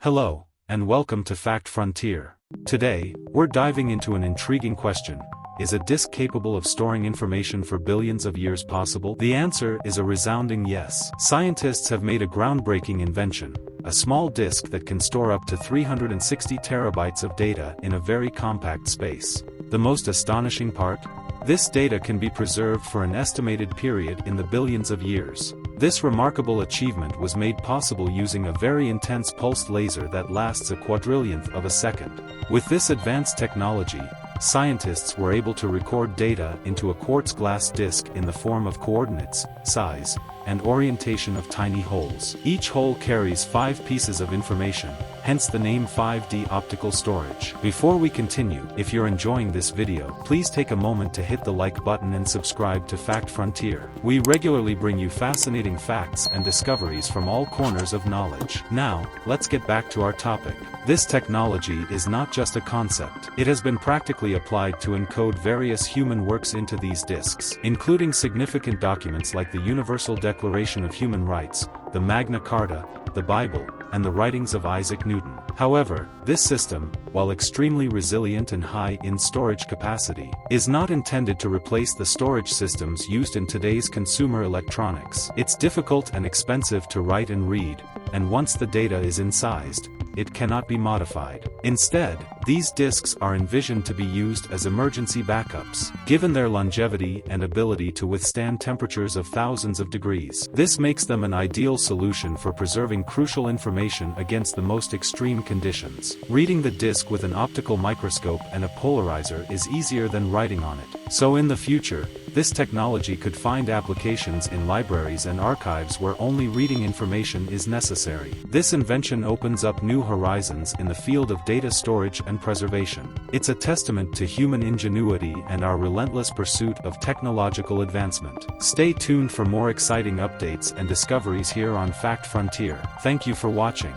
Hello, and welcome to Fact Frontier. Today, we're diving into an intriguing question. Is a disk capable of storing information for billions of years possible? The answer is a resounding yes. Scientists have made a groundbreaking invention, a small disk that can store up to 360 terabytes of data in a very compact space. The most astonishing part? This data can be preserved for an estimated period in the billions of years. This remarkable achievement was made possible using a very intense pulsed laser that lasts a quadrillionth of a second. With this advanced technology, scientists were able to record data into a quartz glass disk in the form of coordinates, size, and orientation of tiny holes. Each hole carries 5 pieces of information, hence the name 5D optical storage. Before we continue, if you're enjoying this video, please take a moment to hit the like button and subscribe to Fact Frontier. We regularly bring you fascinating facts and discoveries from all corners of knowledge. Now, let's get back to our topic. This technology is not just a concept. It has been practically applied to encode various human works into these disks, including significant documents like the Universal Declaration of Human Rights, the Magna Carta, the Bible, and the writings of Isaac Newton. However, this system, while extremely resilient and high in storage capacity, is not intended to replace the storage systems used in today's consumer electronics. It's difficult and expensive to write and read, and once the data is incised, it cannot be modified. Instead, these disks are envisioned to be used as emergency backups, given their longevity and ability to withstand temperatures of thousands of degrees. This makes them an ideal solution for preserving crucial information against the most extreme conditions. Reading the disk with an optical microscope and a polarizer is easier than writing on it. So in the future, this technology could find applications in libraries and archives where only reading information is necessary. This invention opens up new horizons in the field of data storage and preservation. It's a testament to human ingenuity and our relentless pursuit of technological advancement. Stay tuned for more exciting updates and discoveries here on Fact Frontier. Thank you for watching.